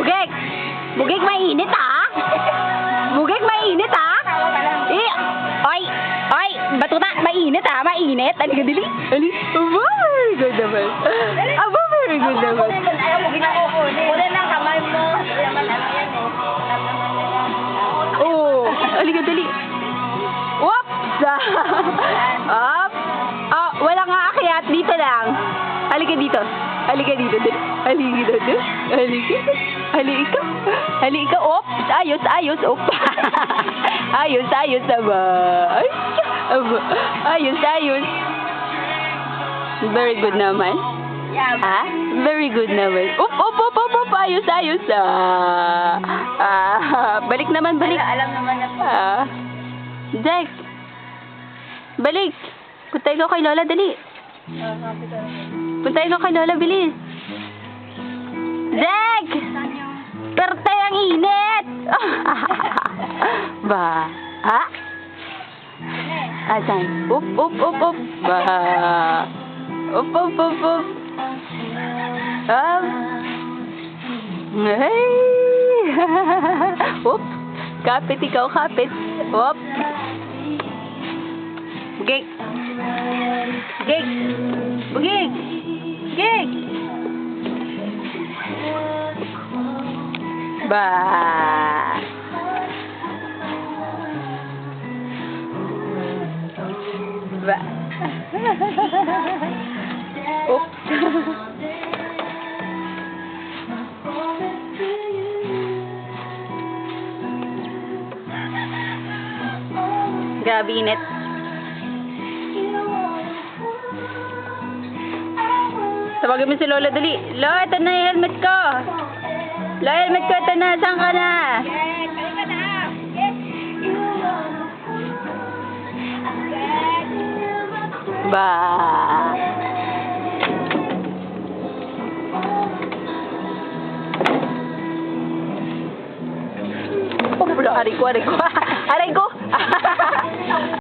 Bugig! Bugig, mainit ah! Bugig, mainit ah! Eh! Oy! Oy! Batuta! Mainit ah! Mainit! Halika dili! Halika! Aba! Very good naman! Aba! Very good naman! Ayaw mo ginakukunin. Wala lang kamay mo. Wala lang yan eh. Oh! Halika dali! Whoops! Up! Oh, wala nga akyat. Dito lang. Halika dito. Halika dito. Halika dito. Halika. Halika. Halika. Oops. Ayos. Ayos. Oop. Ayos. Ayos. Aba. Aba. Ayos. Ayos. Very good naman. Ah? Very good naman. Oop. Oop. Oop. Oop. Oop. Ayos. Ayos. Balik naman. Balik. Alam naman na po. Jack. Balik. Puntayin ko kay Lola. Dali. Puntayin ko kay Lola. Bilis. Jack! Perte ang init! Ba? Ha? Asan? Up, up, up, up. Ba? Up, up, up, up. Hey! Up. Kapit ikaw, kapit. Up. Gig. Gig. Gig. Gig. Ba. Ba. Oops. Grabe init. Tawagin mo si Lola, dali. Lola, ito na yung helmet ko. Lola, helmet ko, ito na. Saan ka na? Yes, halika na. Yes. Ba. Oh, aray ko, aray ko. Aray ko.